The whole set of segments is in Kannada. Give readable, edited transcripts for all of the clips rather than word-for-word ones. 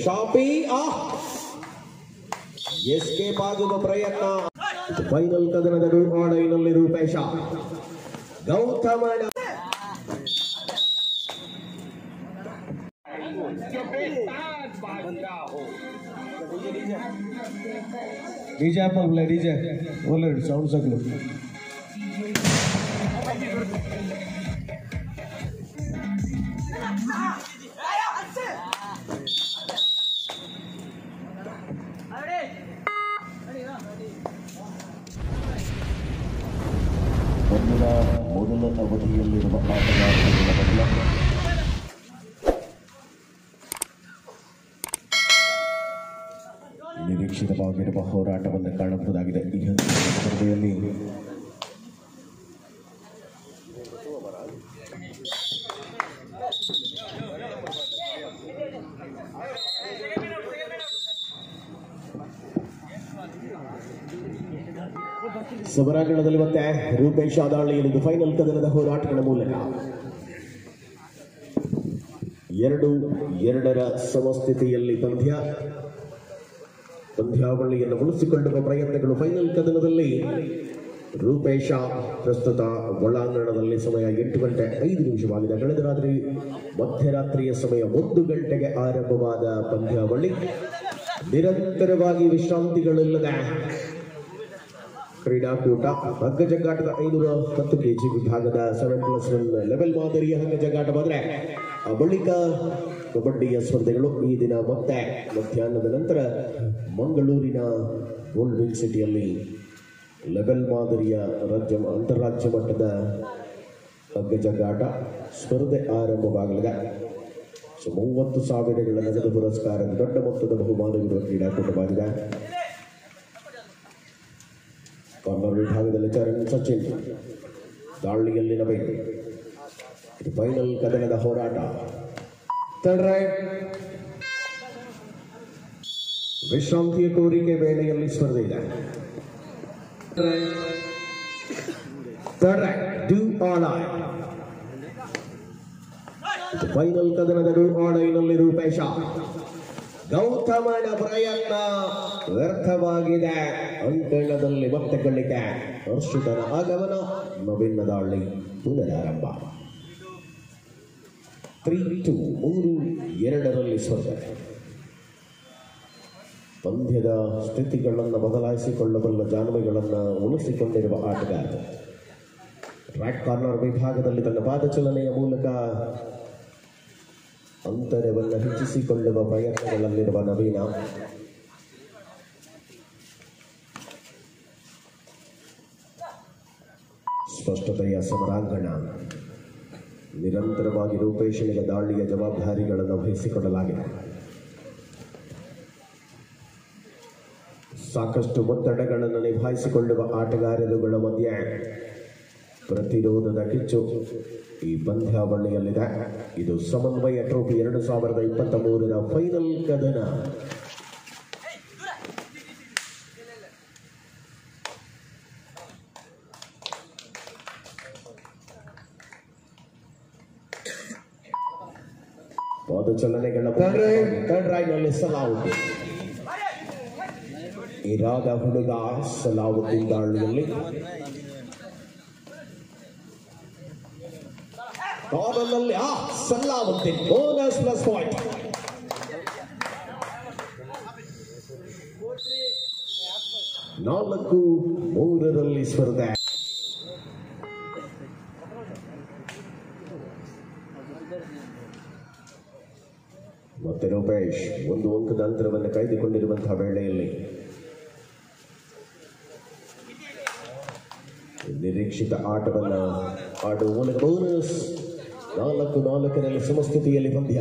ಶಾಪಿ ಎಸ್ಕೇಪ್ ಆಗುವ ಪ್ರಯತ್ನ. ಫೈನಲ್ ಕದನದ ಆಡೈನಲ್ಲಿ ರೂಪೇಶ ಗೌತಮ डीजे आपण बोला डीजे बोल साऊंड सगळं ಮೊದಲ ಅವಧಿಯಲ್ಲಿರುವ ಆಟಗಾರರ ನಿರೀಕ್ಷಿತವಾಗಿರುವ ಹೋರಾಟವನ್ನು ಕಾಣಬಹುದಾಗಿದೆ. ಈ ಸ್ಪರ್ಧೆಯಲ್ಲಿ ಸಮರಾಂಗಣದಲ್ಲಿ ಮತ್ತೆ ರೂಪೇಶ್ ಆದಾಳಿಯಲ್ಲಿದ್ದು ಫೈನಲ್ ಕದನದ ಹೋರಾಟಗಳ ಮೂಲಕ 2-2 ಸಮಸ್ಥಿತಿಯಲ್ಲಿ ಪಂದ್ಯಾವಳಿಯನ್ನು ಉಳಿಸಿಕೊಳ್ಳುವ ಪ್ರಯತ್ನಗಳು. ಫೈನಲ್ ಕದನದಲ್ಲಿ ರೂಪೇಶ ಪ್ರಸ್ತುತ ಒಳಾಂಗಣದಲ್ಲಿ ಸಮಯ 8:05 ಕಳೆದ ರಾತ್ರಿ ಮಧ್ಯರಾತ್ರಿಯ ಸಮಯ 1 ಗಂಟೆಗೆ ಆರಂಭವಾದ ಪಂದ್ಯಾವಳಿ ನಿರಂತರವಾಗಿ ವಿಶ್ರಾಂತಿಗಳಿಲ್ಲದ ಕ್ರೀಡಾಕೂಟ. ಹಗ್ಗ ಜಗ್ಗಾಟದ 510 kg ವಿಭಾಗದ 7+1 ಲೆವೆಲ್ ಮಾದರಿಯ ಹಗ್ಗ ಜಗ್ಗಾಟವಾದರೆ ಬಳಿಕ ಕಬಡ್ಡಿಯ ಸ್ಪರ್ಧೆಗಳು ಈ ದಿನ ಮತ್ತೆ ಮಧ್ಯಾಹ್ನದ ನಂತರ ಮಂಗಳೂರಿನ ಗೋಲ್ಡ್ ವಿನ್ ಸಿಟಿಯಲ್ಲಿ ಲೆವೆಲ್ ಮಾದರಿಯ ಅಂತಾರಾಜ್ಯ ಮಟ್ಟದ ಹಗ್ಗ ಜಗ್ಗಾಟ ಸ್ಪರ್ಧೆ ಆರಂಭವಾಗಲಿದೆ. 30,000 ನಗದು ಪುರಸ್ಕಾರದ ದೊಡ್ಡ ಮೊತ್ತದ ಬಹುಮಾನವಿರುವ ಕ್ರೀಡಾಕೂಟವಾಗಿದೆ. ಕಾರ್ನರ್ ವಿಭಾಗದಲ್ಲಿ ಚರಣ್ ಸಚಿನ್ ದಾಳಿಯಲ್ಲಿ ನವೀನ್. ಇದು ಫೈನಲ್ ಕದನದ ಹೋರಾಟ. ವಿಶ್ರಾಂತಿಯ ಕೋರಿಕೆ ವೇಳೆಯಲ್ಲಿ ಸ್ಪರ್ಧೆ ಇದೆ. ಫೈನಲ್ ಕದನದ ಆಡೈನಲ್ಲಿ ರೂಪೇಶ ಗೌತಮನ ಪ್ರಯತ್ನ ವ್ಯರ್ಥವಾಗಿದೆ. ಅಂಕಣದಲ್ಲಿ ಮತ್ತೆ ಗಳಿಕೆ. ಹರ್ಷಿತನ ಆಗಮನ. ನವೀನ ದಾಳಿ ಪುನರಾರಂಭ. 3-2 ಸ್ಪರ್ಧೆ. ಪಂದ್ಯದ ಸ್ಥಿತಿಗಳನ್ನು ಬದಲಾಯಿಸಿಕೊಳ್ಳಬಲ್ಲ ಜಾನುವೆಗಳನ್ನು ಉಳಿಸಿಕೊಂಡಿರುವ ಆಟಗಾರ. ರೈಟ್ ಕಾರ್ನರ್ ವಿಭಾಗದಲ್ಲಿ ತನ್ನ ಪಾದಚಲನೆಯ ಮೂಲಕ ಅಂತರವನ್ನು ಹೆಚ್ಚಿಸಿಕೊಳ್ಳುವ ಪ್ರಯತ್ನಗಳಲ್ಲಿರುವ ನವೀನ. ಸ್ಪಷ್ಟತೆಯ ಸಮರಾಂಗಣ. ನಿರಂತರವಾಗಿ ರೂಪೇಶನಿಗೆ ದಾಳಿಯ ಜವಾಬ್ದಾರಿಗಳನ್ನು ವಹಿಸಿಕೊಳ್ಳಲಾಗಿದೆ. ಸಾಕಷ್ಟು ಒತ್ತಡಗಳನ್ನು ನಿಭಾಯಿಸಿಕೊಳ್ಳುವ ಆಟಗಾರರುಗಳ ಮಧ್ಯೆ ಪ್ರತಿರೋಧದ ಕಿಚ್ಚು ಈ ಪಂದ್ಯಾವಳಿಯಲ್ಲಿದೆ. ಇದು ಸಮನ್ವಯ ಟ್ರೋಫಿ 2023ರ ಫೈನಲ್ ಕದನ. ಪಾದಚಲನೆಗಳ ಥರ್ಡ್ ರೈಡ್ನಲ್ಲಿ ಸಲಾವುದ್ದೀನ್. ಇರಾದ ಹುಡುಗ ಸಲಾವುದ್ದೀನ್ ದಾಳಿಯಲ್ಲಿ ಕಾರ್ನರ್ನಲ್ಲಿ ಸಲಾವುದ್ದೀನ್ ಬೋನಸ್ ಪ್ಲಸ್ ಪಾಯಿಂಟ್. ನಾಲ್ಕು 3 ಸ್ಪರ್ಧೆ. ಮತ್ತೆ ರೂಪೇಶ್ 1 ಅಂಕದ ಅಂತರವನ್ನು ಕಾಯ್ದುಕೊಂಡಿರುವಂತಹ ವೇಳೆಯಲ್ಲಿ ನಿರೀಕ್ಷಿತ ಆಟವನ್ನು ಆಡುವ ಮೂಲಕ ಬೋನಸ್. 4-4 ಸಮಸ್ಥಿತಿಯಲ್ಲಿ ಪಂದ್ಯ.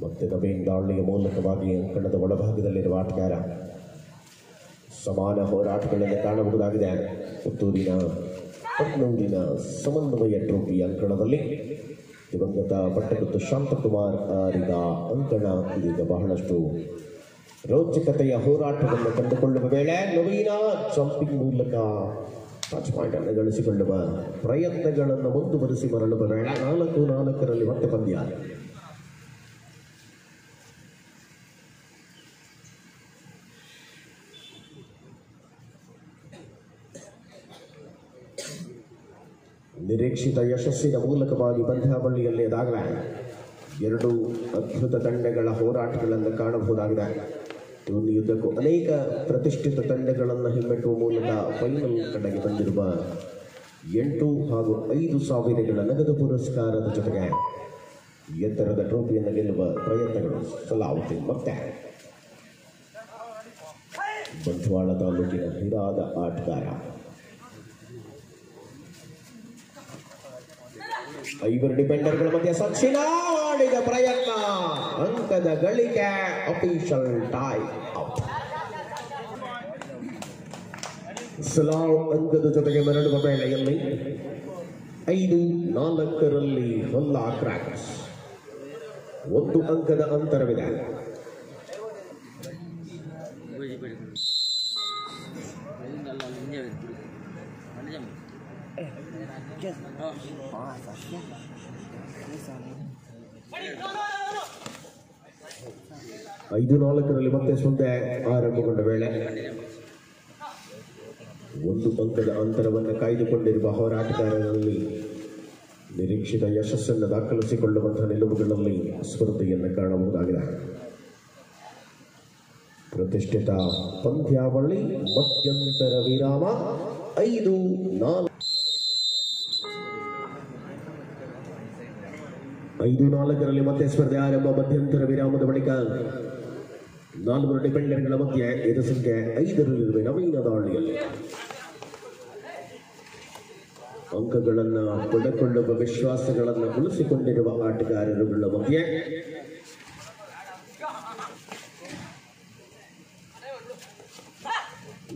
ಮತ್ತೆ ನವೀನ್ ದಾಳಿಯ ಮೂಲಕವಾಗಿ ಅಂಕಣದ ಒಳಭಾಗದಲ್ಲಿರುವ ಆಟಗಾರ. ಸಮಾನ ಹೋರಾಟಗಳನ್ನು ಕಾಣಬಹುದಾಗಿದೆ. ಪುತ್ತೂರಿನ ಸಮನ್ವಯ ಟ್ರೋಫಿ ಅಂಕಣದಲ್ಲಿ ದಿವಂಗತ ಪಟ್ಟಗುತ್ತು ಶಾಂತಕುಮಾರ್ ಅವರಿಗ ಅಂಕಣ ಇದೀಗ ಬಹಳಷ್ಟು ರೋಚಕತೆಯ ಹೋರಾಟವನ್ನು ಕಂಡುಕೊಳ್ಳುವ ವೇಳೆ ನವೀನ ಜಂಪಿಂಗ್ ಮೂಲಕ ಟಚ್ ಪಾಯಿಂಟ್ ಅನ್ನು ಗಳಿಸಿಕೊಳ್ಳುವ ಪ್ರಯತ್ನಗಳನ್ನು ಮುಂದುವರಿಸಿ ಮರಳುವ ವೇಳೆ 4-4 ಮತ್ತೆ ಪಂದ್ಯ. ನಿರೀಕ್ಷಿತ ಯಶಸ್ಸಿನ ಮೂಲಕವಾಗಿ ಪಂದ್ಯಾವಳಿಯಲ್ಲಿ ಅದಾಗಲೇ ಎರಡು ಅದ್ಭುತ ತಂಡಗಳ ಹೋರಾಟಗಳನ್ನು ಕಾಣಬಹುದಾಗಿದೆ. ಟೂರ್ನಿಯುದ್ದಕ್ಕೂ ಅನೇಕ ಪ್ರತಿಷ್ಠಿತ ತಂಡಗಳನ್ನು ಹಿಮ್ಮೆಟ್ಟುವ ಮೂಲಕ ಫೈನಲ್ ಕಡೆಗೆ ಬಂದಿರುವ 8 ಹಾಗೂ 5,000 ನಗದು ಪುರಸ್ಕಾರದ ಜೊತೆಗೆ ಎತ್ತರದ ಟ್ರೋಫಿಯನ್ನು ಗೆಲ್ಲುವ ಪ್ರಯತ್ನಗಳು ಸಲಾವುದ್ದೀನ್ ಮತ್ತೆ ಬಂಟ್ವಾಳ ತಾಲೂಕಿನ ಹಿರಾದ ಆಟಗಾರ. 5 ಡಿಫೆಂಡರ್ಗಳ ಮಧ್ಯೆ ಸಚಿನ ಮಾಡಿದ ಪ್ರಯತ್ನ, ಅಂಕದ ಗಳಿಕೆ, ಅಫಿಷಿಯಲ್ ಟೈ ಔಟ್. ಸಲಾವ್ ಅಂಕದ ಜೊತೆಗೆ ಮರಳುವ ವೇಳೆಯಲ್ಲಿ 5-4 ಹೊಲ್ಲ ಕ್ರ್ಯಾಕರ್ಸ್ 1 ಅಂಕದ ಅಂತರವಿದೆ. ಐದು 4 ಮತ್ತೆ ಸ್ಪರ್ಧೆ ಆರಂಭಗೊಂಡ ವೇಳೆ 1 ಅಂಕದ ಅಂತರವನ್ನು ಕಾಯ್ದುಕೊಂಡಿರುವ ಹೋರಾಟಗಾರರಲ್ಲಿ ನಿರೀಕ್ಷಿತ ಯಶಸ್ಸನ್ನು ದಾಖಲಿಸಿಕೊಳ್ಳುವಂತಹ ನಿಲುವುಗಳಲ್ಲಿ ಸ್ಪರ್ಧೆಯನ್ನು ಕಾಣಬಹುದಾಗಿದೆ. ಪ್ರತಿಷ್ಠಿತ ಪಂದ್ಯಾವಳಿ ಮಧ್ಯಂತರ ವಿರಾಮ 5-4 ಮತ್ತೆ ಸ್ಪರ್ಧೆ ಆರಂಭ. ಮಧ್ಯಂತರ ವಿರಾಮದ ಬಳಿಕ 4 ಡಿಫೆಂಡರ್ಗಳ ಮಧ್ಯೆ ಎದು ಸಂಖ್ಯೆ 5 ನವೀನ ದಾಳಿಯಲ್ಲಿ ಅಂಕಗಳನ್ನು ಪಡೆದುಕೊಳ್ಳುವ ವಿಶ್ವಾಸಗಳನ್ನು ಉಳಿಸಿಕೊಂಡಿರುವ ಆಟಗಾರರುಗಳ ಮಧ್ಯೆ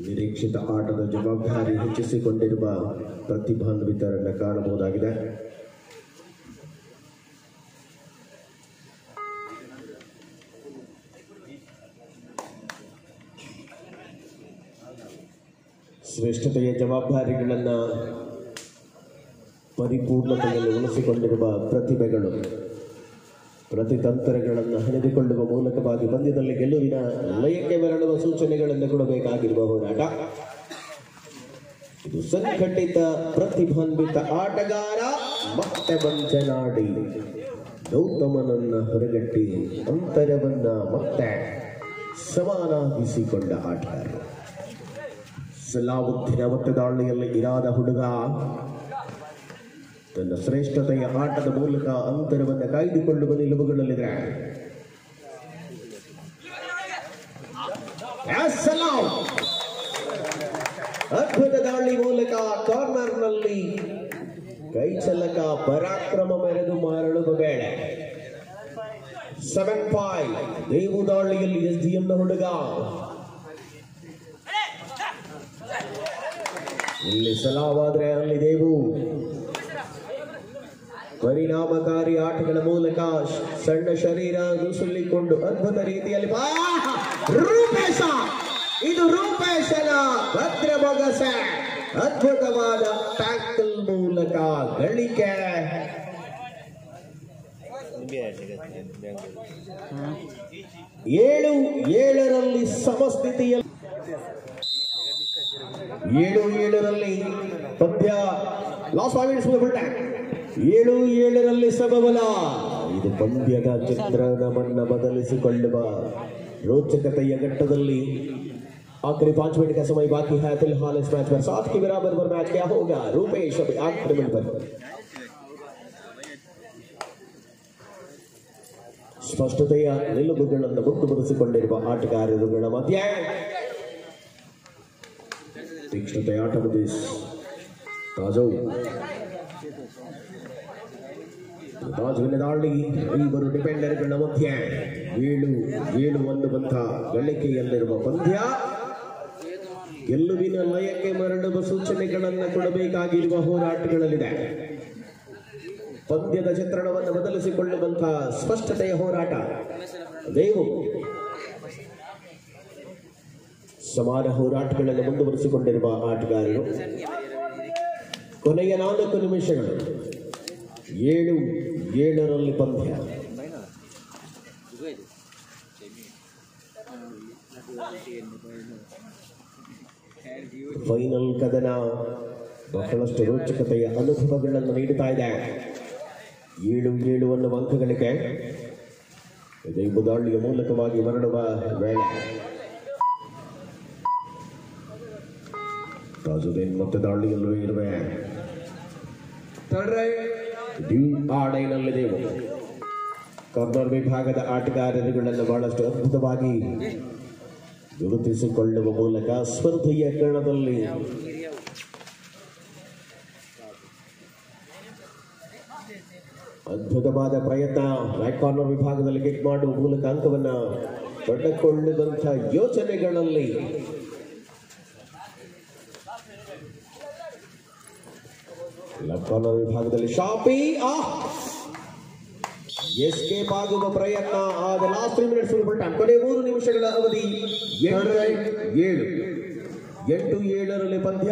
ನಿರೀಕ್ಷಿತ ಆಟದ ಜವಾಬ್ದಾರಿ ಹೆಚ್ಚಿಸಿಕೊಂಡಿರುವ ಪ್ರತಿಭಾನ್ವಿತರನ್ನು ಕಾಣಬಹುದಾಗಿದೆ. ಶ್ರೇಷ್ಠತೆಯ ಜವಾಬ್ದಾರಿಗಳನ್ನು ಪರಿಪೂರ್ಣತೆಯಲ್ಲಿ ಉಳಿಸಿಕೊಂಡಿರುವ ಪ್ರತಿಭೆಗಳು ಪ್ರತಿತಂತ್ರಗಳನ್ನು ಹೆಣೆದುಕೊಳ್ಳುವ ಮೂಲಕವಾಗಿ ಪಂದ್ಯದಲ್ಲಿ ಗೆಲುವಿನ ಲಯಕ್ಕೆ ಮರಳುವ ಸೂಚನೆಗಳನ್ನು ಕೊಡಬೇಕಾಗಿರುವ ಹೋರಾಟ. ಇದು ಸಂಘಟಿತ ಪ್ರತಿಭಾನ್ವಿತ ಆಟಗಾರ ಮತ್ತೆ ಬಂಚನಾಡಿ ಗೌತಮನನ್ನ ಹೊರಗಟ್ಟಿ ಅಂತರವನ್ನ ಮತ್ತೆ ಸಮಾನಾಗಿಸಿಕೊಂಡ ಆಟಗಾರ. ಸಲಾವುದ್ದೀನ ಮತ್ತೆ ದಾಳಿಯಲ್ಲಿ ಇರಾದ ಹುಡುಗ ತನ್ನ ಶ್ರೇಷ್ಠತೆಯ ಆಟದ ಮೂಲಕ ಅಂತರವನ್ನು ಕಾಯ್ದುಕೊಳ್ಳುವ ನಿಲುವುಗಳಲ್ಲಿದೆ. ಅದ್ಭುತ ದಾಳಿ ಮೂಲಕ ಕಾರ್ನರ್ನಲ್ಲಿ ಕೈಚಲಕ ಪರಾಕ್ರಮ ಮೆರೆದು ಮರಳುವ ವೇಳೆ 7-5 ದೇವು ದಾಳಿಯಲ್ಲಿ SDMನ ಹುಡುಗ. ಇಲ್ಲಿ ಸಲಾವಾದ್ರೆ ಅಲ್ಲಿ ದೇವು ಪರಿಣಾಮಕಾರಿ ಆಟಗಳ ಮೂಲಕ ಸಣ್ಣ ಶರೀರ ನುಸುಳಿಕೊಂಡು ಅದ್ಭುತ ರೀತಿಯಲ್ಲಿ ರೂಪೇಶ, ಇದು ರೂಪೇಶನ ಭದ್ರ ಬೊಗಸೆ, ಅದ್ಭುತವಾದ ಟ್ಯಾಕಲ್ ಮೂಲಕ ಗಳಿಕೆ. 7-7 ಸಮಸ್ಥಿತಿಯಲ್ಲಿ 7-7 ಪಂದ್ಯ ಲಾಸ್ 7-7 ಸಮಬಲ. ಇದು ಪಂದ್ಯದ ಚಿತ್ರಣವನ್ನು ಬದಲಿಸಿಕೊಳ್ಳುವ रोचकತೆಯ ಘಟ್ಟದಲ್ಲಿ आखिरी 5 मिनट का समय बाकी है फिलहाल इस मैच पर 7 के बराबर पर मैच क्या होगा. रूपेश अभी आक्रमण पर ಸ್ಪಷ್ಟತೆಯ ನಿಲುವುಗಳನ್ನು ಮುಂದುವರಿಸಿಕೊಂಡಿರುವ ಆಟಗಾರರುಗಳ ಮಧ್ಯೆ ತೀಕ್ಷ್ಣತೆಯ ಆಟದಲ್ಲಿ ತಾಜೌ ರಾಜುವಿನ ದಾಳಿ 5 ಡಿಫೆಂಡರ್ಗಳ ಮಧ್ಯೆ 7-7 ಅನ್ನುವಂಥ ಗಳಿಕೆಯಲ್ಲಿರುವ ಪಂದ್ಯ ಗೆಲುವಿನ ಲಯಕ್ಕೆ ಮರಳುವ ಸೂಚನೆಗಳನ್ನು ಕೊಡಬೇಕಾಗಿರುವ ಹೋರಾಟಗಳಲ್ಲಿದೆ. ಪಂದ್ಯದ ಚಿತ್ರಣವನ್ನು ಬದಲಿಸಿಕೊಳ್ಳುವಂತಹ ಸ್ಪಷ್ಟತೆಯ ಹೋರಾಟ. ದೇವು ಸಮಾನ ಹೋರಾಟಗಳನ್ನು ಮುಂದುವರಿಸಿಕೊಂಡಿರುವ ಆಟಗಾರರು. ಕೊನೆಯ 4 ನಿಮಿಷಗಳು 7-7 ಪಂದ್ಯ. ಫೈನಲ್ ಕದನ ಬಹಳಷ್ಟು ರೋಚಕತೆಯ ಅನುಭವಗಳನ್ನು ನೀಡುತ್ತಾ ಇದೆ. 7-7 ಅನ್ನುವ ಅಂಕಗಳಿಗೆ ಇದು ದಾಳಿಯ ಮೂಲಕವಾಗಿ ಮರಳುವ ವೇಳೆ ತಾಜುದ್ದೀನ್ ಮತ್ತೆ ದಾಳಿಯಲ್ಲೂ ಇರುವೆ. ಆಡೈನಲ್ಲಿದೆವು. ಕಾರ್ನರ್ ವಿಭಾಗದ ಆಟಗಾರರುಗಳನ್ನು ಬಹಳಷ್ಟು ಅದ್ಭುತವಾಗಿ ಗುರುತಿಸಿಕೊಳ್ಳುವ ಮೂಲಕ ಸ್ಪರ್ಧೆಯ ಕಣದಲ್ಲಿ ಅದ್ಭುತವಾದ ಪ್ರಯತ್ನ. ರೈಟ್ ಕಾರ್ನರ್ ವಿಭಾಗದಲ್ಲಿ ಕಿಕ್ ಮಾಡುವ ಮೂಲಕ ಅಂಕವನ್ನು ಪಡೆದುಕೊಳ್ಳುವಂತಹ ಯೋಚನೆಗಳಲ್ಲಿ ಲೆಫ್ಟ್ ಕಾರ್ನರ್ ವಿಭಾಗದಲ್ಲಿ ಶಾಪಿ ಎಸ್ಕೇಪ್ ಆಗುವ ಪ್ರಯತ್ನ. ಆಗ ಲಾಸ್ಟ್ 3 ಮಿನಿಟ್ಸ್ ಕೊನೆ 3 ನಿಮಿಷಗಳ ಅವಧಿ. 8-7 ಪಂದ್ಯ.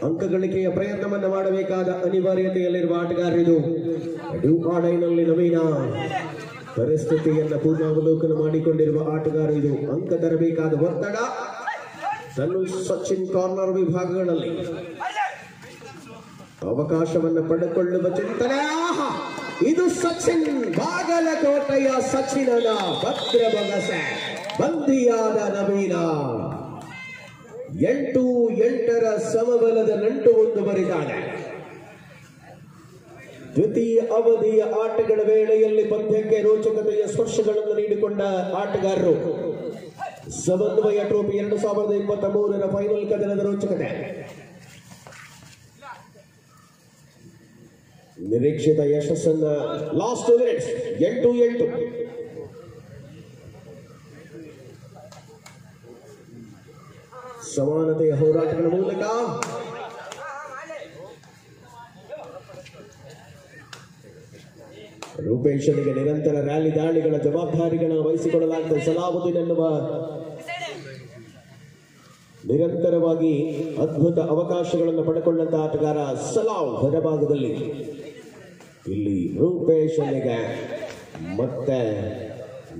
ಅಂಕ ಗಳಿಕೆಯ ಪ್ರಯತ್ನವನ್ನು ಮಾಡಬೇಕಾದ ಅನಿವಾರ್ಯತೆಯಲ್ಲಿರುವ ಆಟಗಾರರಿದು. ಡ್ಯೂಕ್ ಆಡೈನಲ್ಲಿ ನವೀನ ಪರಿಸ್ಥಿತಿಯನ್ನು ಪೂರ್ಣಾವಲೋಕನ ಮಾಡಿಕೊಂಡಿರುವ ಆಟಗಾರ ಇದು. ಅಂಕ ತರಬೇಕಾದ ಒತ್ತಡ. ಧನುಷ್ ಸಚಿನ್ ಕಾರ್ನರ್ ವಿಭಾಗಗಳಲ್ಲಿ ಅವಕಾಶವನ್ನು ಪಡೆದುಕೊಳ್ಳುವ ಚಿಂತನೆ. ಇದು ಸಚಿನ್, ಬಾಗಲಕೋಟೆಯ ಸಚಿನನ ಭದ್ರ ಬೊಗಸೆ. ಬಂದಿಯಾದ ನವೀನ 8-8 ಸಮಬಲದ ನಂಟು ಮುಂದುವರಿದಾನೆ. ದ್ವಿತೀಯ ಅವಧಿಯ ಆಟಗಳ ವೇಳೆಯಲ್ಲಿ ಪಂದ್ಯಕ್ಕೆ ರೋಚಕತೆಯ ಸ್ಪರ್ಶಗಳನ್ನು ನೀಡಿಕೊಂಡ ಆಟಗಾರರು. ಸಮನ್ವಯ ಟ್ರೋಫಿ 2023 ಫೈನಲ್ ಕದನದ ರೋಚಕತೆ. ನಿರೀಕ್ಷಿತ ಯಶಸ್ಸನ್ನ ಲಾಸ್ಟ್ 2 ಮಿನಿಟ್ಸ್. 8-8 ಸಮಾನತೆಯ ಹೋರಾಟಗಳ ಮೂಲಕ ರೂಪೇಶನಿಗೆ ನಿರಂತರ ರ್ಯಾಲಿ ದಾಳಿಗಳ ಜವಾಬ್ದಾರಿಗಳನ್ನು ವಹಿಸಿಕೊಳ್ಳಲಾಗಿದೆ. ಸಲಾವುದ್ದೀನ್ ಎನ್ನುವ ನಿರಂತರವಾಗಿ ಅದ್ಭುತ ಅವಕಾಶಗಳನ್ನು ಪಡೆದುಕೊಂಡಂತಹ ಆಟಗಾರ ಸಲಾವ್ ಹೊರಭಾಗದಲ್ಲಿ. ಇಲ್ಲಿ ರೂಪೇಶನಿಗೆ ಮತ್ತೆ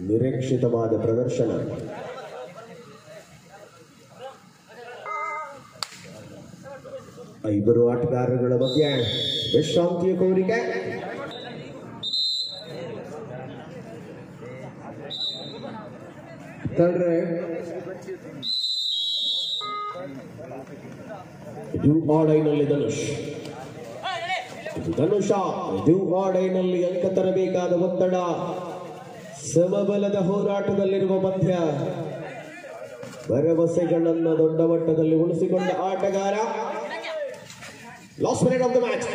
ನಿರೀಕ್ಷಿತವಾದ ಪ್ರದರ್ಶನ. ಇಬ್ಬರು ಆಟಗಾರಗಳ ಮಧ್ಯೆ ವಿಶ್ರಾಂತಿಯ ಕೋರಿಕೆ. ಡ್ಯೂಆಡೈನಲ್ಲಿ ಧನುಷ್. ಧನುಷ ಡ್ಯೂಆಡೈನಲ್ಲಿ ಅಂಕ ತರಬೇಕಾದ ಒತ್ತಡ. ಸಮಬಲದ ಹೋರಾಟದಲ್ಲಿರುವ ಮಧ್ಯ ಭರವಸೆಗಳನ್ನು ದೊಡ್ಡ ಮಟ್ಟದಲ್ಲಿ ಉಳಿಸಿಕೊಂಡ ಆಟಗಾರ. Last minute of the match.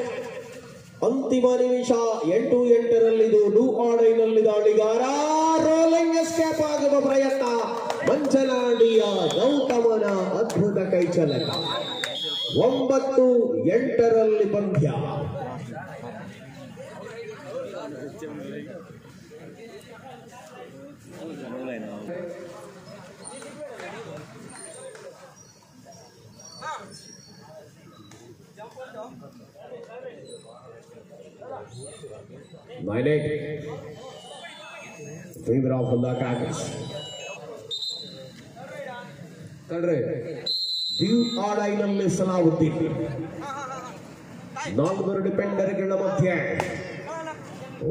ಅಂತಿಮ ನಿಮಿಷ. 8-8 ಡ್ಯೂಆಡೈನಲ್ಲಿ ದಾಳಿಗಾರ. ರೋಲಿಂಗ್ ಎಸ್ಕೇಪ್ ಆಗುವ ಪ್ರಯತ್ನ. ಮಂಚನಾಡಿಯ ಗೌತಮನ ಅದ್ಭುತ ಕೈಚಲಕ. 9-8 ಪಂದ್ಯ. Favor of the Crackers. ಡ್ಯೂಆಡೈನಲ್ಲಿ Salahuddin. 4 ಡಿಫೆಂಡರ್ಗಳ ಮಧ್ಯೆ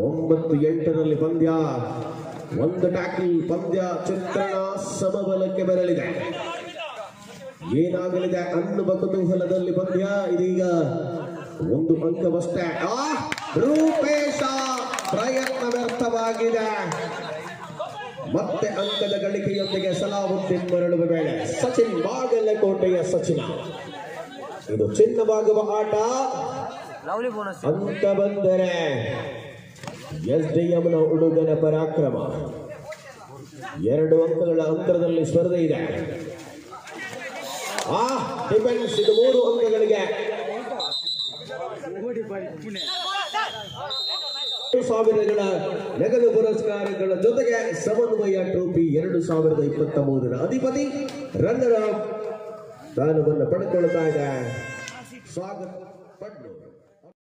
9-8 ಪಂದ್ಯ. 1 ಟ್ಯಾಕಲ್ ಪಂದ್ಯ. ಚಿತ್ರಣ ಸಮಬಲಕ್ಕೆ ಬರಲಿದೆ. ಏನಾಗಲಿದೆ ಅನ್ನುವ ಕುತೂಹಲದಲ್ಲಿ ಪಂದ್ಯ. ಇದೀಗ 1 ಅಂಕವಷ್ಟೇ. ರೂಪೇಶ ಪ್ರಯತ್ನ ವ್ಯರ್ಥವಾಗಿದೆ. ಮತ್ತೆ ಅಂಕದ ಗಳಿಕೆಯೊಂದಿಗೆ ಸಲಾವುದ್ದೀನ್ ಮರಳುವ ವೇಳೆ ಸಚಿನ್, ಬಾಗಲಕೋಟೆಯ ಸಚಿನ. ಇದು ಚಿನ್ನವಾಗುವ ಆಟ. ಅಂಕ ಬಂದರೆ SDMನ ಹುಡುಗನ ಪರಾಕ್ರಮ. 2 ಅಂಕಗಳ ಅಂತರದಲ್ಲಿ ಸ್ಪರ್ಧೆ ಇದೆ. ಡಿಫೆನ್ಸ್. ಇದು 3 ಅಂಕಗಳಿಗೆ 2,000 ನಗದು ಪುರಸ್ಕಾರಗಳ ಜೊತೆಗೆ ಸಮನ್ವಯ ಟ್ರೋಫಿ 2023 ಅಧಿಪತಿ. ರನ್ನರ್ ಅಪ್ ಸ್ಥಾನವನ್ನು ಪಡೆದುಕೊಳ್ತಾ ಇದೆ ಸ್ವಾಗತ ಪಡ್ಲು.